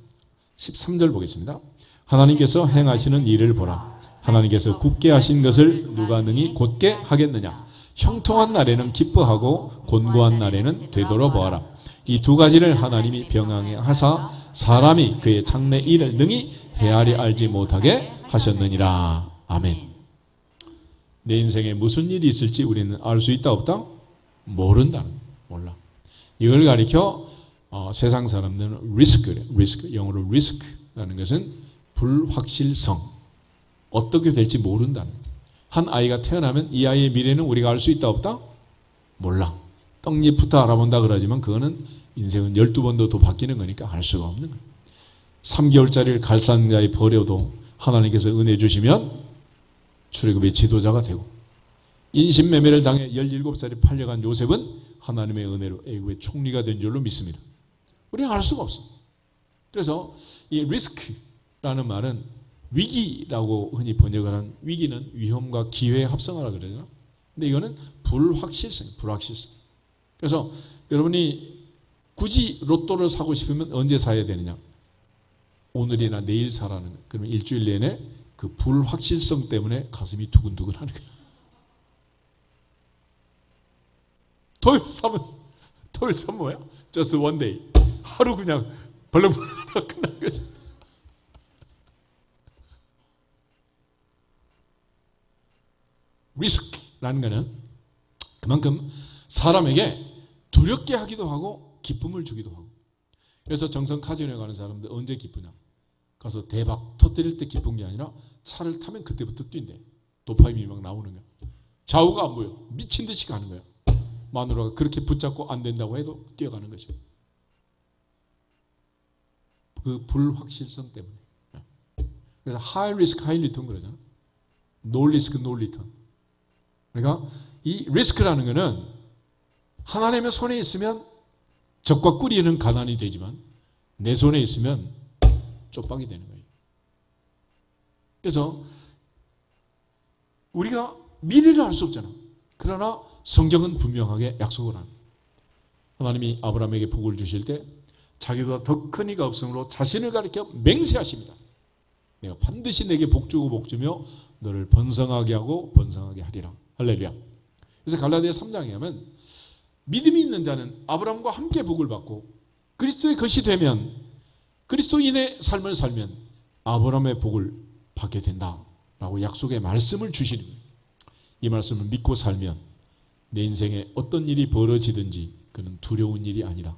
13절 보겠습니다. 하나님께서 행하시는 일을 보라. 하나님께서 굳게 하신 것을 누가 능히 곧게 하겠느냐. 형통한 날에는 기뻐하고 곤고한 날에는 되돌아보아라. 이 두 가지를 하나님이 병행하게 하사 사람이 그의 장래 일을 능히 헤아려 알지 못하게 하셨느니라. 아멘. 내 인생에 무슨 일이 있을지 우리는 알 수 있다 없다? 모른다는 거예요. 몰라. 이걸 가리켜 세상 사람들은 리스크, 영어로 리스크라는 것은 불확실성, 어떻게 될지 모른다는 거예요. 한 아이가 태어나면 이 아이의 미래는 우리가 알 수 있다 없다? 몰라. 떡잎부터 알아본다 그러지만 그거는 인생은 12번도 더 바뀌는 거니까 알 수가 없는 거예요. 3개월짜리를 갈산가에 버려도 하나님께서 은혜 주시면 출애굽의 지도자가 되고 인신매매를 당해 17살에 팔려간 요셉은 하나님의 은혜로 애굽의 총리가 된 줄로 믿습니다. 우리가 알 수가 없어. 그래서 이 리스크라는 말은 위기라고 흔히 번역을 한 위기는 위험과 기회의 합성어라 그러잖아. 근데 이거는 불확실성, 불확실성. 그래서 여러분이 굳이 로또를 사고 싶으면 언제 사야 되느냐? 오늘이나 내일 사라는 거예요. 그러면 일주일 내내 그 불확실성 때문에 가슴이 두근두근 하는 거예요. 토요일 사면 뭐야? Just one day. 하루 그냥 벌렁벌렁 하다 끝난 거죠. 리스크라는 거는 그만큼 사람에게 두렵게 하기도 하고 기쁨을 주기도 하고. 그래서 정성 카지노에 가는 사람들 언제 기쁘냐? 가서 대박 터뜨릴 때 기쁜 게 아니라 차를 타면 그때부터 뛴대. 도파민이 막 나오는 거야. 좌우가 안 보여. 미친 듯이 가는 거야. 마누라가 그렇게 붙잡고 안 된다고 해도 뛰어가는 거죠. 그 불확실성 때문에. 그래서 high risk, high return 그러잖아. No risk, no return. 그러니까 이 리스크라는 거는 하나님의 손에 있으면 적과 꿀이는 가난이 되지만 내 손에 있으면 쪽박이 되는 거예요. 그래서 우리가 미래를 알 수 없잖아. 그러나 성경은 분명하게 약속을 하는 거예요. 하나님이 아브라함에게 복을 주실 때 자기보다 더 큰 이가 없으므로 자신을 가리켜 맹세하십니다. 내가 반드시 내게 복주고 복주며 너를 번성하게 하고 번성하게 하리라. 할렐루야. 그래서 갈라디아 3장에 하면 믿음이 있는 자는 아브라함과 함께 복을 받고 그리스도의 것이 되면 그리스도인의 삶을 살면 아브라함의 복을 받게 된다라고 약속의 말씀을 주시는 거예요. 이 말씀을 믿고 살면 내 인생에 어떤 일이 벌어지든지 그는 두려운 일이 아니다.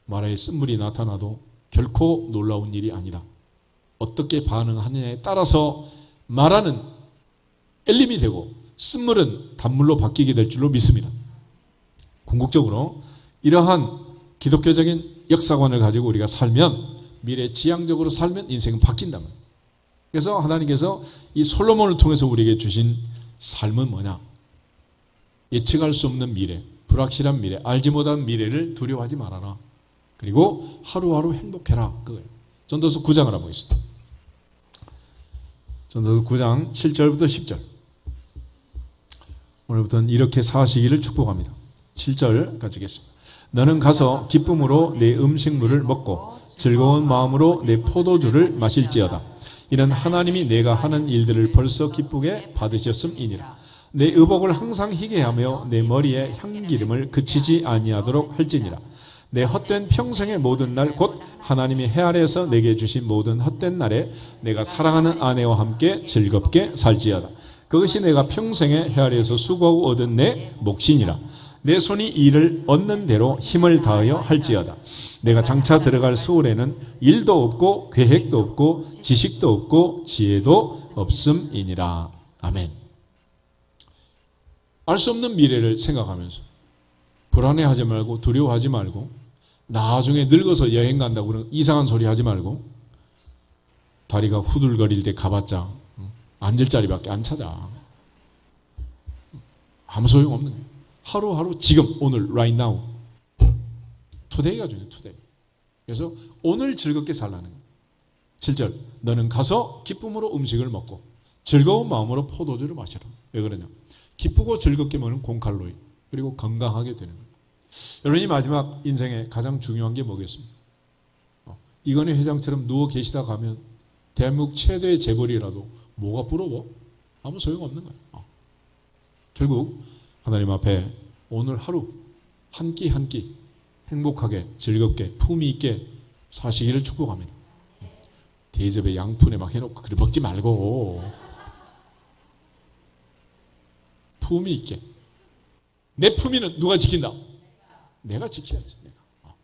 마라의 쓴물이 나타나도 결코 놀라운 일이 아니다. 어떻게 반응하느냐에 따라서 마라는 엘림이 되고 쓴물은 단물로 바뀌게 될 줄로 믿습니다. 궁극적으로 이러한 기독교적인 역사관을 가지고 우리가 살면 미래 지향적으로 살면 인생은 바뀐다면. 그래서 하나님께서 이 솔로몬을 통해서 우리에게 주신 삶은 뭐냐? 예측할 수 없는 미래, 불확실한 미래, 알지 못한 미래를 두려워하지 말아라. 그리고 하루하루 행복해라. 그거예요. 전도서 9장을 한번 보겠습니다. 전도서 9장 7절부터 10절. 오늘부터는 이렇게 사시기를 축복합니다. 7절 같이 읽겠습니다. 너는 가서 기쁨으로 내 음식물을 먹고 즐거운 마음으로 내 포도주를 마실지어다. 이는 하나님이 내가 하는 일들을 벌써 기쁘게 받으셨음이니라. 내 의복을 항상 희게 하며 내 머리에 향기름을 그치지 아니하도록 할지니라. 내 헛된 평생의 모든 날 곧 하나님이 해 아래에서 내게 주신 모든 헛된 날에 내가 사랑하는 아내와 함께 즐겁게 살지어다. 그것이 내가 평생에 해 아래에서 수고하고 얻은 내 몫이니라. 내 손이 이를 얻는 대로 힘을 다하여 할지어다. 내가 장차 들어갈 수월에는 일도 없고 계획도 없고 지식도 없고 지혜도 없음이니라. 아멘. 알 수 없는 미래를 생각하면서 불안해하지 말고 두려워하지 말고 나중에 늙어서 여행 간다고 그런 이상한 소리 하지 말고 다리가 후들거릴 때 가봤자 앉을 자리밖에 안 찾아. 아무 소용없는 거예요. 하루하루 지금 오늘 right now today가 중요해요. today. 그래서 오늘 즐겁게 살라는 거예요. 7절 너는 가서 기쁨으로 음식을 먹고 즐거운 마음으로 포도주를 마시라. 왜 그러냐? 기쁘고 즐겁게 먹는 공칼로리 그리고 건강하게 되는 거예요. 여러분이 마지막 인생에 가장 중요한 게 뭐겠습니까? 이건희 회장처럼 누워 계시다 가면 대한민국 최대의 재벌이라도 뭐가 부러워? 아무 소용없는 거예요. 결국 하나님 앞에 오늘 하루 한 끼 한 끼 행복하게 즐겁게 품위 있게 사시기를 축복합니다. 대접에 양푼에 막 해놓고 그래 먹지 말고 품위 있게. 내 품위는 누가 지킨다? 내가 지켜야지. 내가.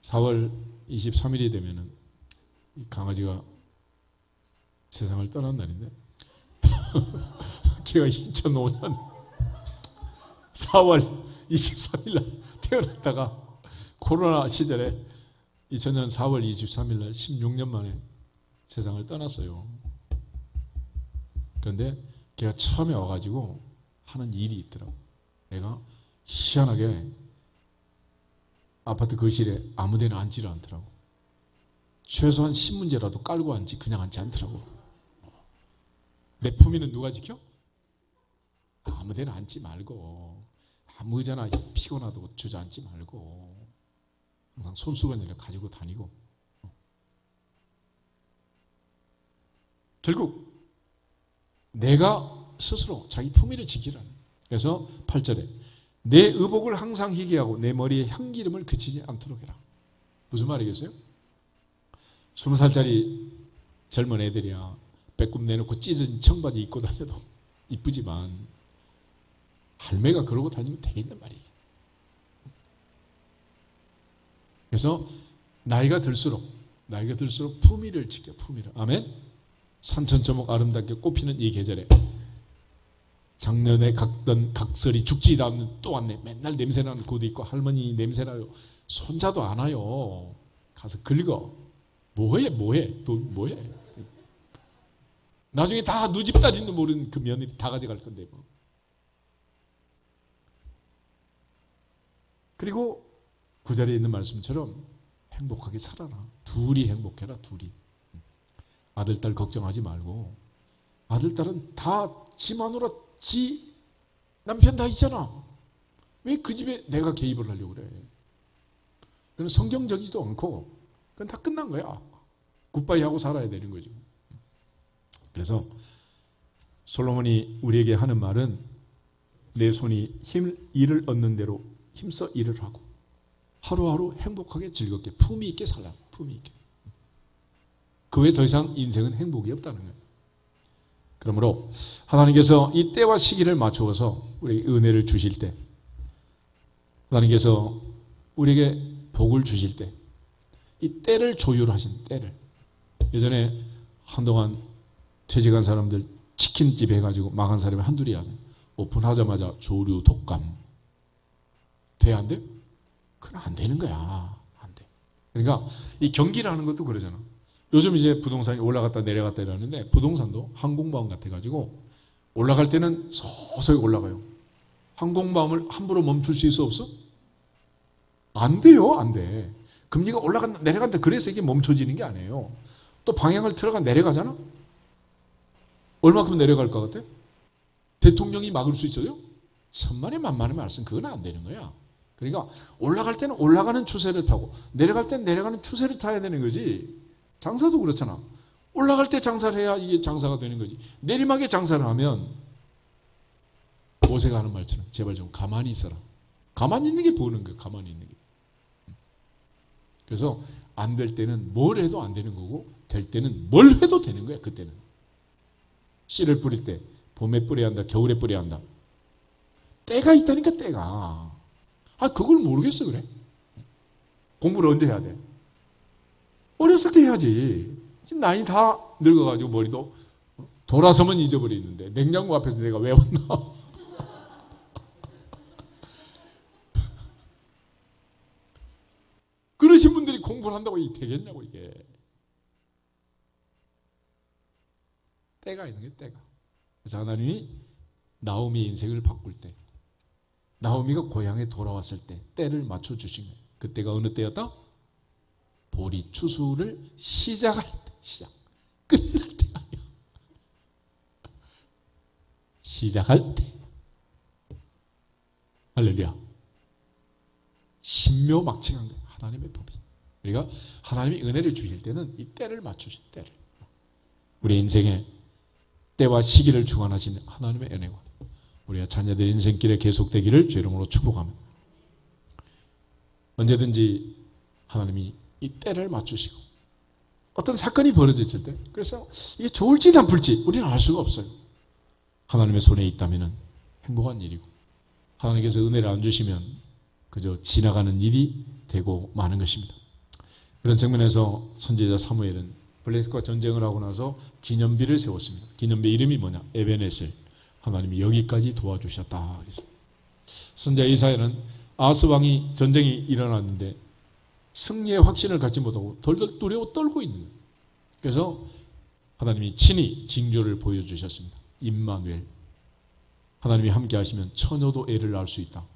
4월 23일이 되면은 이 강아지가 세상을 떠난 날인데 걔가 2005년 4월 23일 날 태어났다가 코로나 시절에 2000년 4월 23일 날 16년 만에 세상을 떠났어요. 그런데 걔가 처음에 와가지고 하는 일이 있더라고. 내가 희한하게 아파트 거실에 아무데나 앉지를 않더라고. 최소한 신문지라도 깔고 앉지 그냥 앉지 않더라고. 내 품위는 누가 지켜? 아무데나 앉지 말고 아무 의자나 피곤하다고 주저앉지 말고 항상 손수건이를 가지고 다니고. 결국 내가 스스로 자기 품위를 지키라는. 그래서 8절에 내 의복을 항상 희게 하고 내 머리에 향기름을 그치지 않도록 해라. 무슨 말이겠어요? 20살짜리 젊은 애들이야 배꼽 내놓고 찢은 청바지 입고 다녀도 이쁘지만 할매가 그러고 다니면 되겠단 말이에요. 그래서 나이가 들수록 품위를 지켜. 품위를. 아멘. 산천초목 아름답게 꽃피는 이 계절에 작년에 각던 각설이 죽지도 않는 또 왔네. 맨날 냄새나는 옷도 입고 할머니 냄새나요. 손자도 안 와요. 가서 긁어. 뭐해? 또 뭐해? 나중에 다 누집 따진도 모르는 그 며느리 다 가져갈 건데 뭐. 그리고 구절에 있는 말씀처럼 행복하게 살아라. 둘이 행복해라. 둘이. 아들, 딸 걱정하지 말고 아들, 딸은 다 지 마누라, 지 남편 다 있잖아. 왜 그 집에 내가 개입을 하려고 그래? 그건 성경적이지도 않고 그건 다 끝난 거야. 굿바이 하고 살아야 되는 거죠. 그래서 솔로몬이 우리에게 하는 말은 내 손이 일을 얻는 대로 힘써 일을 하고 하루하루 행복하게 즐겁게 품위 있게 살라. 품위 있게. 그 외에 더 이상 인생은 행복이 없다는 거예요. 그러므로 하나님께서 이 때와 시기를 맞추어서 우리에게 은혜를 주실 때, 하나님께서 우리에게 복을 주실 때, 이 때를 조율하신 때를. 예전에 한동안 퇴직한 사람들 치킨집 해가지고 망한 사람이 한둘이야. 오픈하자마자 조류 독감. 돼? 안 돼? 그건 안 되는 거야. 안 돼. 그러니까 이 경기라는 것도 그러잖아. 요즘 이제 부동산이 올라갔다 내려갔다 이러는데 부동산도 항공모함 같아가지고 올라갈 때는 서서히 올라가요. 항공모함을 함부로 멈출 수 있어 없어? 안 돼요, 안 돼. 금리가 올라간다, 내려간다. 그래서 이게 멈춰지는 게 아니에요. 또 방향을 틀어가 내려가잖아? 얼마큼 내려갈 것 같아? 대통령이 막을 수 있어요? 천만의 만만의 말씀, 그건 안 되는 거야. 그러니까 올라갈 때는 올라가는 추세를 타고 내려갈 때는 내려가는 추세를 타야 되는 거지. 장사도 그렇잖아. 올라갈 때 장사를 해야 이게 장사가 되는 거지. 내리막에 장사를 하면 모세가 하는 말처럼 제발 좀 가만히 있어라. 가만히 있는 게 보는 거야. 가만히 있는 게. 그래서 안 될 때는 뭘 해도 안 되는 거고 될 때는 뭘 해도 되는 거야. 그때는. 씨를 뿌릴 때 봄에 뿌려야 한다. 겨울에 뿌려야 한다. 때가 있다니까 때가. 그걸 모르겠어 그래. 공부를 언제 해야 돼? 어렸을 때 해야지. 지금 나이 다 늙어가지고 머리도 돌아서면 잊어버리는데 냉장고 앞에서 내가 왜 왔나? 그러신 분들이 공부를 한다고 이게 되겠냐고 이게. 때가 있는 게 때가. 그래서 하나님이 나오미의 인생을 바꿀 때 나오미가 고향에 돌아왔을 때 때를 맞춰주신 거예요. 그때가 어느 때였다? 보리 추수를 시작할 때, 끝날 때 아니야. 시작할 때. 할렐루야. 신묘막측한 거예요. 하나님의 법이. 그러니까 하나님이 은혜를 주실 때는 이 때를 맞추신 때를. 우리 인생에 때와 시기를 주관하시는 하나님의 은혜가 우리가 자녀들 인생길에 계속되기를 주 이름으로 축복합니다. 언제든지 하나님이 이 때를 맞추시고 어떤 사건이 벌어졌을 때 그래서 이게 좋을지 나쁠지 우리는 알 수가 없어요. 하나님의 손에 있다면 행복한 일이고 하나님께서 은혜를 안 주시면 그저 지나가는 일이 되고 마는 것입니다. 그런 측면에서 선지자 사무엘은 블레셋과 전쟁을 하고 나서 기념비를 세웠습니다. 기념비 이름이 뭐냐? 에베네셀. 하나님이 여기까지 도와주셨다. 선지자 이사야는 아스 왕이 전쟁이 일어났는데 승리의 확신을 갖지 못하고 덜덜 두려워 떨고 있는 거예요. 그래서 하나님이 친히 징조를 보여주셨습니다. 임마누엘. 하나님이 함께 하시면 처녀도 애를 낳을 수 있다.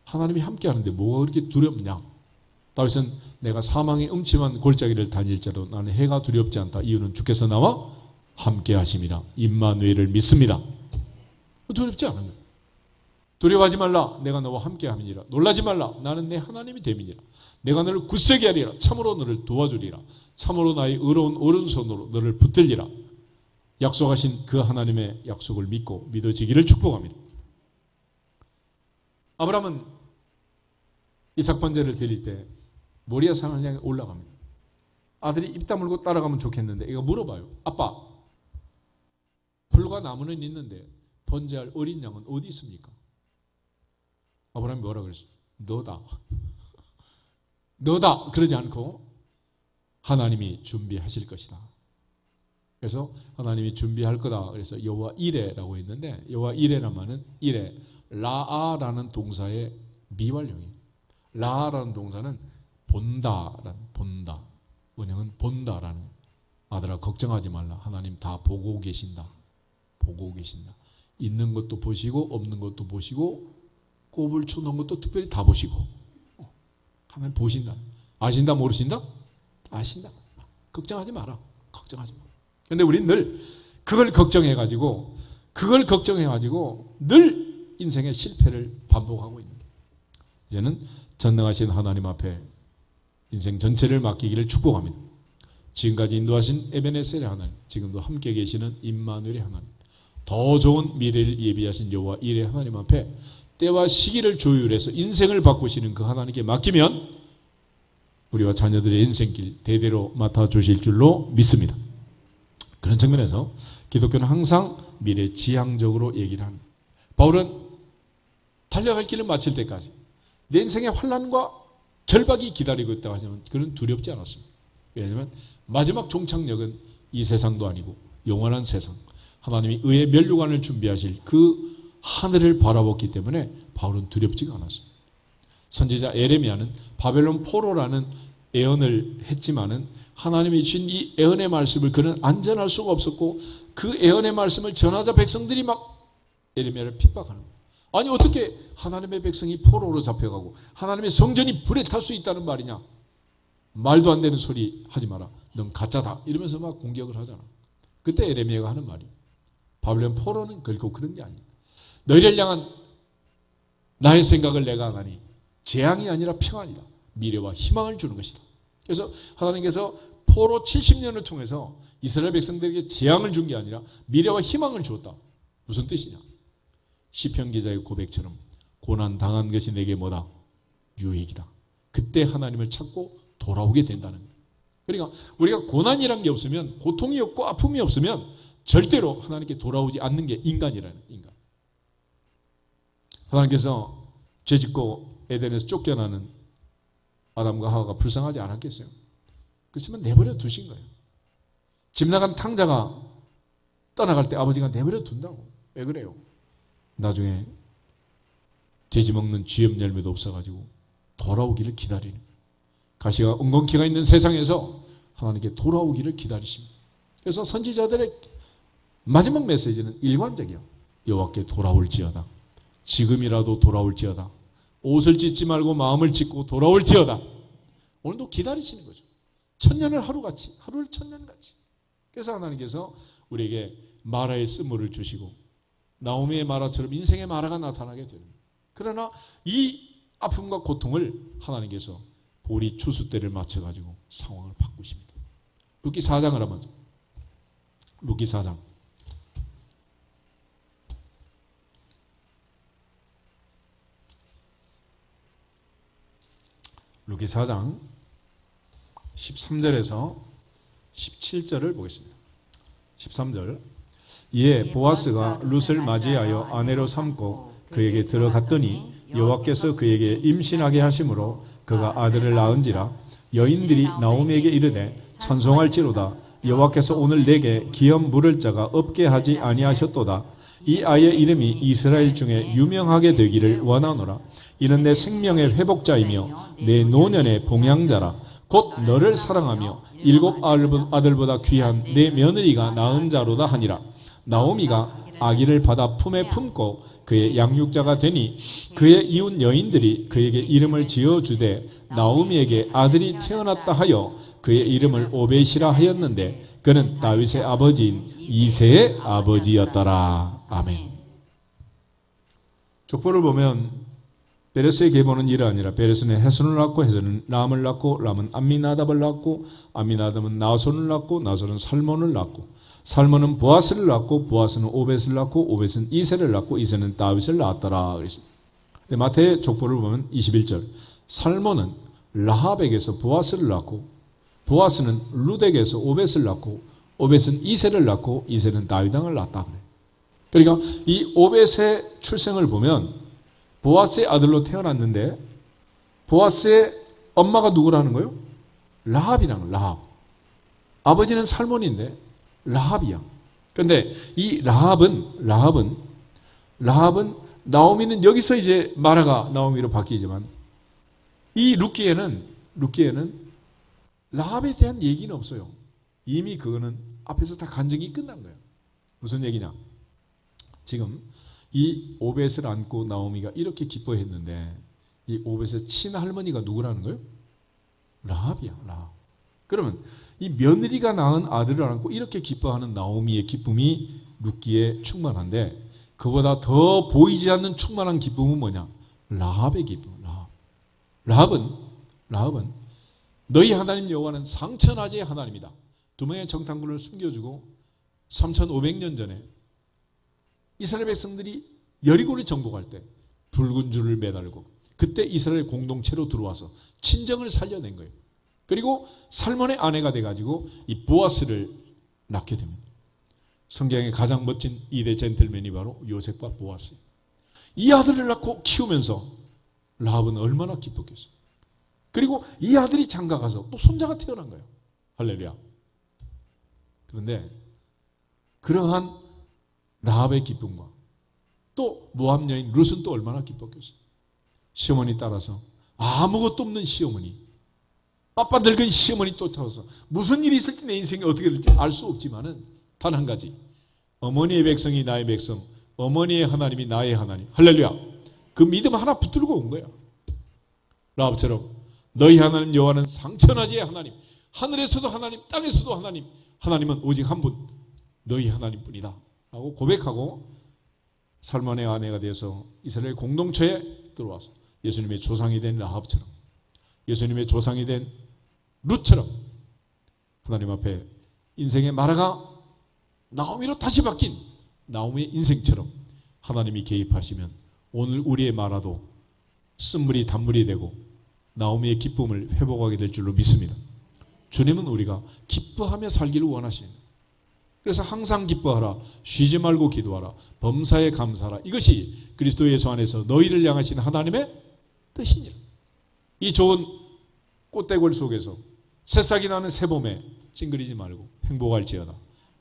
하나님이 함께 하는데 뭐가 그렇게 두렵냐? 다윗은 내가 사망의 음침한 골짜기를 다닐지라도 나는 해가 두렵지 않다. 이유는 주께서 나와 함께 하심이라. 임마누엘을 믿습니다. 두렵지 않은 거예요. 두려워하지 말라. 내가 너와 함께 함이니라. 놀라지 말라. 나는 내 하나님이 됨이니라. 내가 너를 굳세게 하리라. 참으로 너를 도와주리라. 참으로 나의 의로운 오른손으로 너를 붙들리라. 약속하신 그 하나님의 약속을 믿고 믿어지기를 축복합니다. 아브라함은 이삭 번제를 드릴 때 모리아 산을 향해 올라갑니다. 아들이 입 다물고 따라가면 좋겠는데 이거 물어봐요. 아빠, 풀과 나무는 있는데 번제할 어린 양은 어디 있습니까? 아브라함이 뭐라 그랬어요? 너다. 너다. 그러지 않고 하나님이 준비하실 것이다. 그래서 하나님이 준비할 거다. 그래서 여호와 이레라고 했는데 여호와 이레란 말은 이레, 라아라는 동사의 미완료이에요. 라아라는 동사는 본다. 원형은 본다라는. 아들아 걱정하지 말라. 하나님 다 보고 계신다. 보고 계신다. 있는 것도 보시고 없는 것도 보시고 꼽을 쳐놓은 것도 특별히 다 보시고. 하나님 보신다. 아신다 모르신다? 아신다. 걱정하지 마라. 걱정하지 마. 그런데 우리는 늘 그걸 걱정해가지고 늘 인생의 실패를 반복하고 있는 거예요. 이제는 전능하신 하나님 앞에 인생 전체를 맡기기를 축복합니다. 지금까지 인도하신 에베네셀의 하나님, 지금도 함께 계시는 임마누엘의 하나님, 더 좋은 미래를 예비하신 여호와 이레 하나님 앞에 때와 시기를 조율해서 인생을 바꾸시는 그 하나님께 맡기면 우리와 자녀들의 인생길 대대로 맡아주실 줄로 믿습니다. 그런 측면에서 기독교는 항상 미래지향적으로 얘기를 합니다. 바울은 달려갈 길을 마칠 때까지 내 인생의 환난과 결박이 기다리고 있다고 하지만 그는 두렵지 않았습니다. 왜냐하면 마지막 종착역은 이 세상도 아니고 영원한 세상, 하나님이 의의 면류관을 준비하실 그 하늘을 바라봤기 때문에 바울은 두렵지가 않았습니다. 선지자 에레미야는 바벨론 포로라는 예언을 했지만은 하나님이 주신 이 예언의 말씀을 그는 안전할 수가 없었고 그 예언의 말씀을 전하자 백성들이 막 에레미야를 핍박하는 거예요. 아니 어떻게 하나님의 백성이 포로로 잡혀가고 하나님의 성전이 불에 탈 수 있다는 말이냐. 말도 안 되는 소리 하지 마라. 넌 가짜다. 이러면서 막 공격을 하잖아. 그때 에레미야가 하는 말이 바벨론 포로는 결코 그런 게 아니야. 너희를 향한 나의 생각을 내가 하나니 재앙이 아니라 평안이다. 미래와 희망을 주는 것이다. 그래서 하나님께서 포로 70년을 통해서 이스라엘 백성들에게 재앙을 준 게 아니라 미래와 희망을 주었다. 무슨 뜻이냐? 시편 기자의 고백처럼 고난 당한 것이 내게 뭐다? 유익이다. 그때 하나님을 찾고 돌아오게 된다는 거예요. 그러니까 우리가 고난이란 게 없으면, 고통이 없고 아픔이 없으면 절대로 하나님께 돌아오지 않는 게 인간이라는 거예요. 인간. 하나님께서 죄짓고 에덴에서 쫓겨나는 아담과 하와가 불쌍하지 않았겠어요? 그렇지만 내버려 두신 거예요. 집 나간 탕자가 떠나갈 때 아버지가 내버려 둔다고. 왜 그래요? 나중에 돼지 먹는 쥐염 열매도 없어가지고 돌아오기를 기다리는, 가시가 엉겅퀴가 있는 세상에서 하나님께 돌아오기를 기다리십니다. 그래서 선지자들의 마지막 메시지는 일관적이요. 여호와께 돌아올지어다. 지금이라도 돌아올지어다. 옷을 찢지 말고 마음을 찢고 돌아올지어다. 오늘도 기다리시는 거죠. 천년을 하루같이, 하루를 천년같이. 그래서 하나님께서 우리에게 마라의 쓴물을 주시고 나오미의 마라처럼 인생의 마라가 나타나게 됩니다. 그러나 이 아픔과 고통을 하나님께서 보리 추수 때를 맞춰가지고 상황을 바꾸십니다. 룻기 4장을 한번, 룻기 4장. 룻기 4장 13절에서 17절을 보겠습니다. 13절. 이에 보아스가 룻을 맞이하여 아내로 삼고 그에게 들어갔더니 여호와께서 그에게 임신하게 하심으로 그가 아들을 낳은지라. 여인들이 나오미에게 이르되 찬송할지로다. 여호와께서 오늘 내게 기업 물을 자가 없게 하지 아니하셨도다. 이 아이의 이름이 이스라엘 중에 유명하게 되기를 원하노라. 이는 내 생명의 회복자이며 내 노년의 봉양자라. 곧 너를 사랑하며 7 아들보다 귀한 내 며느리가 낳은 자로다 하니라. 나오미가 아기를 받아 품에 품고 그의 양육자가 되니 그의 이웃 여인들이 그에게 이름을 지어주되 나오미에게 아들이 태어났다 하여 그의 이름을 오벳이라 하였는데 그는 다윗의 아버지인 이새의 아버지였더라. 아멘. 족보를 보면 베레스의 계보는 이러 아니라 베레스는 헤손을 낳고 헤손은 람을 낳고 람은 암미나답을 낳고 암미나답은 나손을 낳고 나손은 살몬을 낳고 살몬은 보아스를 낳고 보아스는 오벳을 낳고 오벳은 이새를 낳고 이새는 다윗을 낳았더라. 마태의 족보를 보면 21절 살몬은 라합에게서 보아스를 낳고 보아스는 룻에게서 오벳을 낳고 오벳은 이새를 낳고 이새는 다윗 왕을 낳았다. 그러니까 이 오벳의 출생을 보면 보아스의 아들로 태어났는데 보아스의 엄마가 누구라는 거예요? 라합이라는 거예요. 라합. 아버지는 살몬인데 라합이야. 그런데 이 라합은 나오미는 여기서 이제 마라가 나오미로 바뀌지만 이 룻기에는 라합에 대한 얘기는 없어요. 이미 그거는 앞에서 다 간증이 끝난 거예요. 무슨 얘기냐? 지금 이 오벳을 안고 나오미가 이렇게 기뻐했는데 이 오벳의 친할머니가 누구라는 거예요? 라합이야. 라합. 그러면 이 며느리가 낳은 아들을 안고 이렇게 기뻐하는 나오미의 기쁨이 룻기에 충만한데 그보다 더 보이지 않는 충만한 기쁨은 뭐냐? 라합의 기쁨. 라합은 너희 하나님 여호와는 상천하제의 하나님이다. 두 명의 정탐꾼을 숨겨주고 3500년 전에 이스라엘 백성들이 여리고를 정복할 때 붉은 줄을 매달고 그때 이스라엘 공동체로 들어와서 친정을 살려낸 거예요. 그리고 살몬의 아내가 돼가지고 이 보아스를 낳게 됩니다. 성경의 가장 멋진 2대 젠틀맨이 바로 요셉과 보아스. 이 아들을 낳고 키우면서 라합은 얼마나 기뻤겠어요. 그리고 이 아들이 장가가서 또 손자가 태어난 거예요. 할렐루야. 그런데 그러한 라합의 기쁨과 또 모압 여인 룻은 또 얼마나 기뻤겠어요. 시어머니 따라서 아무것도 없는 시어머니, 빠빠 늙은 시어머니 쫓아와서 무슨 일이 있을지 내 인생이 어떻게 될지 알 수 없지만은 단 한 가지, 어머니의 백성이 나의 백성, 어머니의 하나님이 나의 하나님. 할렐루야. 그 믿음 하나 붙들고 온 거야. 라합처럼 너희 하나님 여호와는 상천하지의 하나님, 하늘에서도 하나님, 땅에서도 하나님, 하나님은 오직 한 분, 너희 하나님뿐이다 라고 고백하고 살몬의 아내가 되어서 이스라엘 공동체에 들어와서 예수님의 조상이 된 라합처럼, 예수님의 조상이 된 룻처럼 하나님 앞에 인생의 마라가 나오미로 다시 바뀐 나오미의 인생처럼 하나님이 개입하시면 오늘 우리의 마라도 쓴물이 단물이 되고 나오미의 기쁨을 회복하게 될 줄로 믿습니다. 주님은 우리가 기뻐하며 살기를 원하십니다. 그래서 항상 기뻐하라, 쉬지 말고 기도하라, 범사에 감사하라. 이것이 그리스도 예수 안에서 너희를 향하신 하나님의 뜻이니라. 이 좋은 꽃대골 속에서 새싹이 나는 새봄에 찡그리지 말고 행복할지어다,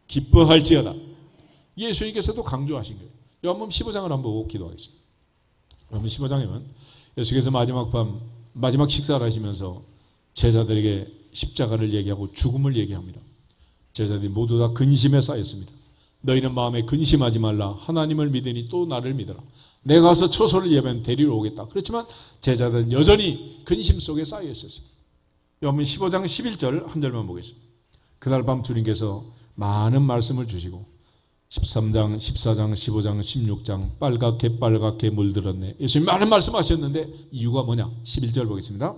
기뻐할지어다. 예수님께서도 강조하신 거예요. 요한복음 15장을 한번 보고 기도하겠습니다. 요한복음 15장에는 예수께서 마지막 밤 마지막 식사를 하시면서 제자들에게 십자가를 얘기하고 죽음을 얘기합니다. 제자들이 모두 다 근심에 쌓였습니다. 너희는 마음에 근심하지 말라. 하나님을 믿으니 또 나를 믿어라. 내가 가서 초소를 예면 데리러 오겠다. 그렇지만 제자들은 여전히 근심 속에 쌓여 있었어요. 요한복음 15장 11절 한 절만 보겠습니다. 그날 밤 주님께서 많은 말씀을 주시고 13장, 14장, 15장, 16장 빨갛게 물들었네. 예수님 많은 말씀하셨는데 이유가 뭐냐? 11절 보겠습니다.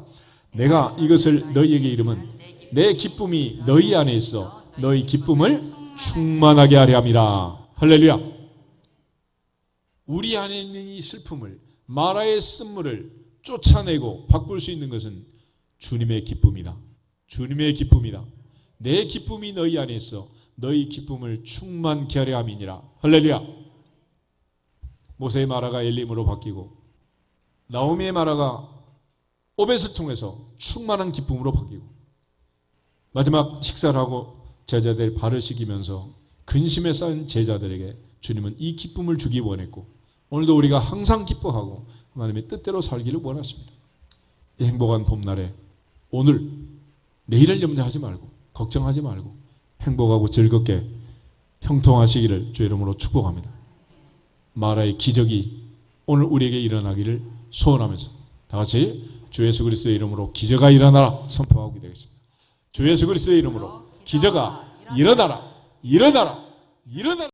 내가 이것을 너희에게 이름은 내 기쁨이 너희 안에 있어 너희 기쁨을 충만하게 하려 함이라. 할렐루야. 우리 안에 있는 이 슬픔을, 마라의 쓴물을 쫓아내고 바꿀 수 있는 것은 주님의 기쁨이다. 주님의 기쁨이다. 내 기쁨이 너희 안에 있어 너희 기쁨을 충만케 하려 함이니라. 할렐루야. 모세의 마라가 엘림으로 바뀌고 나오미의 마라가 오벳을 통해서 충만한 기쁨으로 바뀌고 마지막 식사를 하고 제자들 발을 씻기면서 근심에 쌓인 제자들에게 주님은 이 기쁨을 주기 원했고 오늘도 우리가 항상 기뻐하고 하나님의 뜻대로 살기를 원하십니다. 이 행복한 봄날에 오늘 내일을 염려하지 말고 걱정하지 말고 행복하고 즐겁게 형통하시기를 주의 이름으로 축복합니다. 마라의 기적이 오늘 우리에게 일어나기를 소원하면서 다 같이 주 예수 그리스도의 이름으로 기적아 일어나라 선포하게 되겠습니다. 주 예수 그리스도의 이름으로 기적아 일어나라.